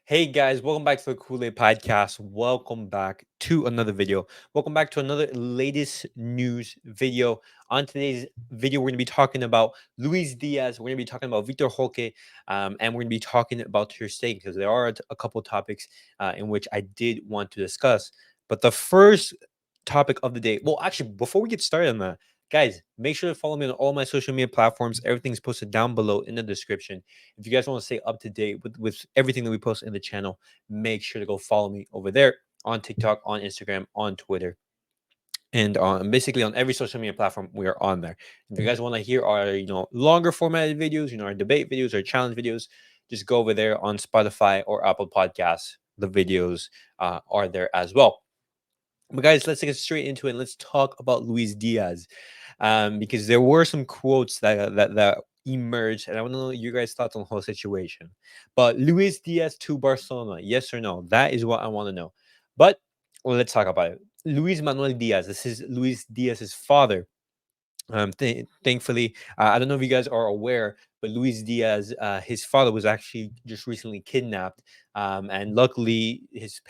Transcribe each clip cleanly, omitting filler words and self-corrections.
Hey guys, welcome back to the Kool-Aid Podcast. Welcome back to another video. Welcome back to another latest news video. On today's video, we're going to be talking about Luis Diaz. We're going to be talking about Vitor Roque, and we're going to be talking about Ter Stegen because there are a couple topics in which I did want to discuss. But the first topic of the day, well, actually, before we get started on that, guys, make sure to follow me on all my social media platforms. Everything's posted down below in the description. If you guys want to stay up to date with everything that we post in the channel, make sure to go follow me over there on TikTok, on Instagram, on Twitter, and on basically on every social media platform we are on there. If you guys want to hear our longer formatted videos, our debate videos, our challenge videos, just go over there on Spotify or Apple Podcasts. The videos are there as well. But guys, let's get straight into it. Let's talk about Luis Diaz, because there were some quotes that emerged, and I want to know your guys' thoughts on the whole situation. But Luis Diaz to Barcelona, yes or no? That is what I want to know. But let's talk about it. Luis Manuel Diaz. This is Luis Diaz's father. Thankfully, I don't know if you guys are aware, but Luis Diaz, his father was actually just recently kidnapped, and luckily his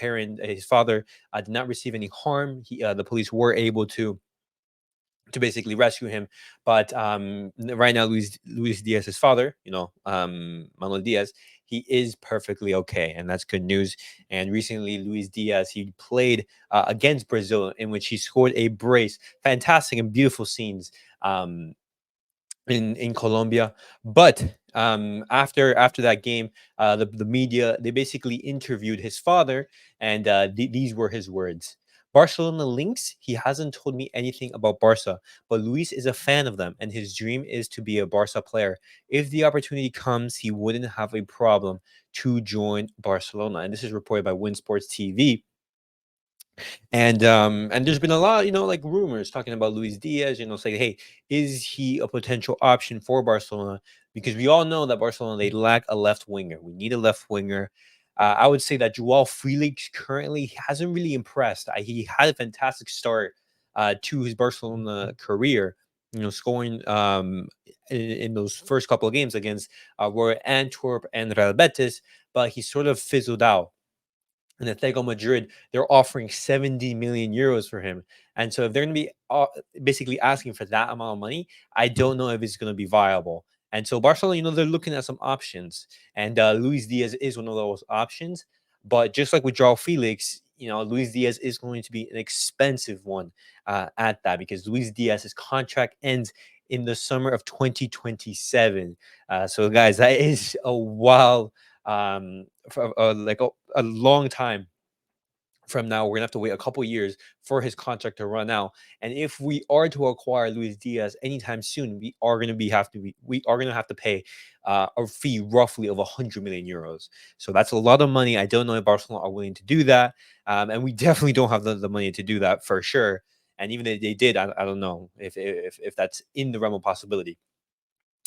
father, did not receive any harm. The police were able to basically rescue him. But right now, Luis Diaz's father, Manuel Diaz, he is perfectly okay, and that's good news. And recently, Luis Diaz, he played against Brazil, in which he scored a brace. Fantastic and beautiful scenes. In Colombia. But after that game, the media, they basically interviewed his father, and these were his words. Barcelona links, he hasn't told me anything about Barca, but Luis is a fan of them, and his dream is to be a Barca player. If the opportunity comes, he wouldn't have a problem to join Barcelona. And this is reported by Win Sports TV. And there's been a lot, like rumors talking about Luis Diaz, saying, hey, is he a potential option for Barcelona? Because we all know that Barcelona, they lack a left winger. We need a left winger. I would say that Joao Felix currently hasn't really impressed. He had a fantastic start to his Barcelona career, scoring in those first couple of games against Royal Antwerp and Real Betis, but he sort of fizzled out. And Atletico Madrid, they're offering 70 million euros for him. And so if they're going to be basically asking for that amount of money, I don't know if it's going to be viable. And so Barcelona, they're looking at some options. And Luis Diaz is one of those options. But just like with Joao Felix, Luis Diaz is going to be an expensive one at that, because Luis Diaz's contract ends in the summer of 2027. So guys, that is a while, for like a long time from now. We're gonna have to wait a couple years for his contract to run out. And if we are to acquire Luis Diaz anytime soon, we are gonna have to pay a fee roughly of 100 million euros. So that's a lot of money. I don't know if Barcelona are willing to do that, and we definitely don't have the money to do that for sure. And even if they did, I don't know if that's in the realm of possibility.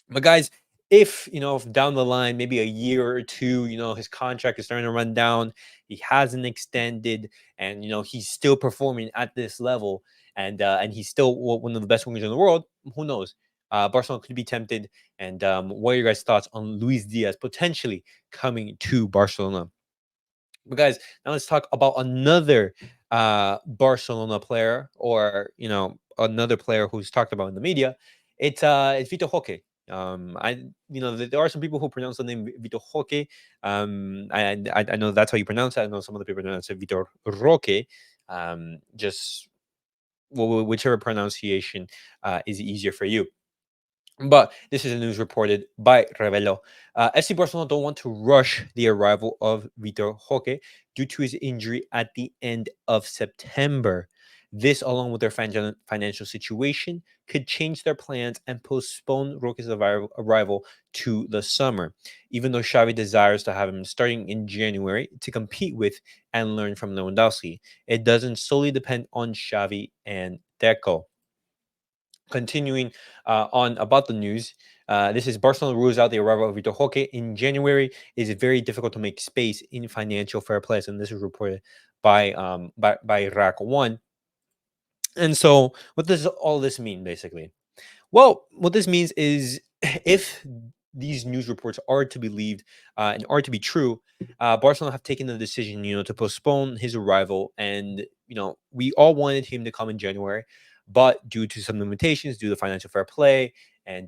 But guys, if down the line, maybe a year or two, his contract is starting to run down, he hasn't extended, and he's still performing at this level, and he's still one of the best wingers in the world. Who knows? Barcelona could be tempted. And what are your guys' thoughts on Luis Diaz potentially coming to Barcelona? But guys, now let's talk about another Barcelona player, or another player who's talked about in the media. It's Vitor Roque. There are some people who pronounce the name Vitor Roque. I know that's how you pronounce it. I know some other people pronounce it Vitor Roque. Just whichever pronunciation is easier for you. But this is a news reported by Revelo. FC Barcelona don't want to rush the arrival of Vitor Roque due to his injury at the end of September. This, along with their financial situation, could change their plans and postpone Roque's arrival to the summer, even though Xavi desires to have him starting in January to compete with and learn from Lewandowski. It doesn't solely depend on Xavi and Deco. Continuing on about the news, this is Barcelona rules out the arrival of Vitor Roque in January. It is very difficult to make space in financial fair play, and this is reported by Rack One. And so, what does all this mean, basically? Well, what this means is if these news reports are to be believed and are to be true, Barcelona have taken the decision, to postpone his arrival. And we all wanted him to come in January, but due to some limitations, due to financial fair play, and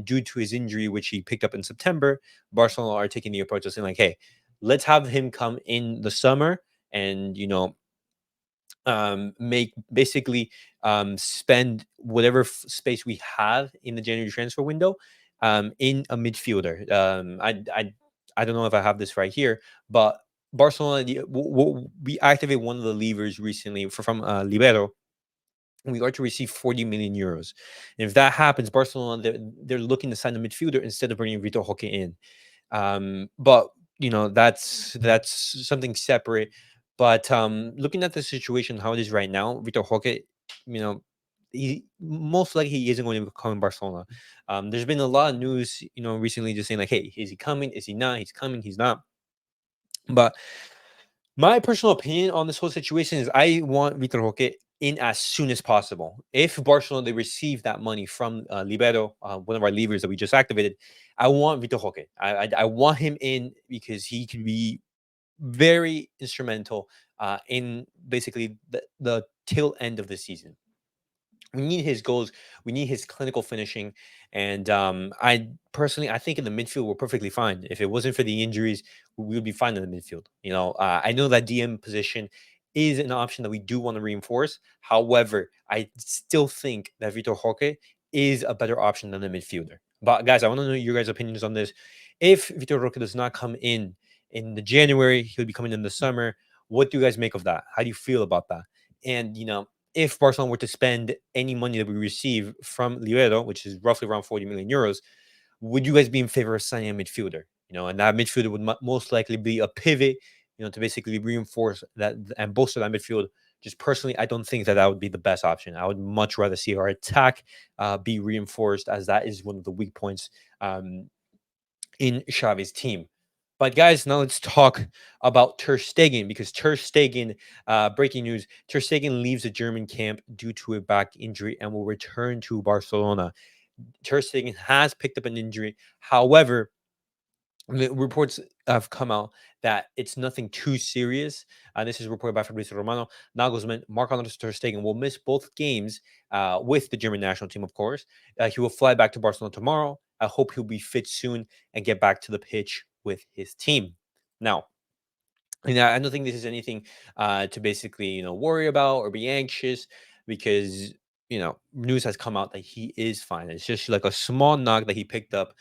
due to his injury, which he picked up in September, Barcelona are taking the approach of saying like, hey, let's have him come in the summer and make basically spend whatever space we have in the January transfer window in a midfielder. I don't know if I have this right here, but Barcelona, we activate one of the levers recently from Libero. We are to receive 40 million euros. And if that happens, Barcelona, they're looking to sign a midfielder instead of bringing Vitor Roque in. But that's something separate. But looking at the situation how it is right now, Vitor Roque, he most likely he isn't going to come in Barcelona. There's been a lot of news, recently just saying like, hey, is he coming? Is he not? He's coming. He's not. But my personal opinion on this whole situation is I want Vitor Roque in as soon as possible. If Barcelona they receive that money from Libero, one of our levers that we just activated, I want Vitor Roque. I want him in because he could be very instrumental in basically the tail end of the season. We need his goals. We need his clinical finishing. And I personally, I think in the midfield we're perfectly fine. If it wasn't for the injuries, we would be fine in the midfield. I know that DM position is an option that we do want to reinforce. However, I still think that Vitor Roque is a better option than the midfielder. But guys, I want to know your guys' opinions on this. If Vitor Roque does not come in the January, he'll be coming in the summer. What do you guys make of that? How do you feel about that? And if Barcelona were to spend any money that we receive from Libero, which is roughly around 40 million euros, would you guys be in favor of signing a midfielder? And that midfielder would most likely be a pivot, to basically reinforce that and bolster that midfield. Just personally, I don't think that that would be the best option. I would much rather see our attack be reinforced, as that is one of the weak points in Xavi's team. But guys, now let's talk about Ter Stegen, because Ter Stegen, breaking news, Ter Stegen leaves the German camp due to a back injury and will return to Barcelona. Ter Stegen has picked up an injury. However, the reports have come out that it's nothing too serious. This is reported by Fabrizio Romano. Nagelsmann, Marc-Andre Ter Stegen will miss both games with the German national team, of course. He will fly back to Barcelona tomorrow. I hope he'll be fit soon and get back to the pitch with his team. Now, I don't think this is anything to basically, worry about or be anxious, because news has come out that he is fine. It's just like a small knock that he picked up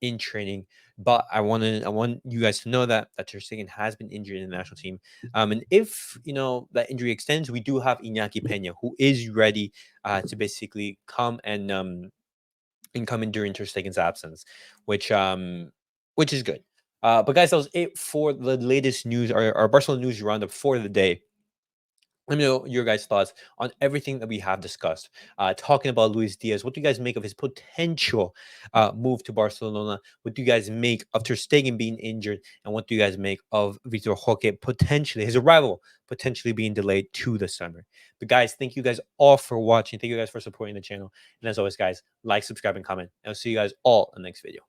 in training. But I want you guys to know that Ter Stegen has been injured in the national team. And if that injury extends, we do have Iñaki Peña, who is ready to basically come and come in during Ter Stegen's absence, which is good. But guys, that was it for the latest news, our Barcelona news roundup for the day. Let me know your guys' thoughts on everything that we have discussed. Talking about Luis Diaz, what do you guys make of his potential move to Barcelona? What do you guys make of Ter Stegen being injured? And what do you guys make of Vitor Roque potentially, his arrival, potentially being delayed to the summer? But guys, thank you guys all for watching. Thank you guys for supporting the channel. And as always, guys, like, subscribe, and comment. And I'll see you guys all in the next video.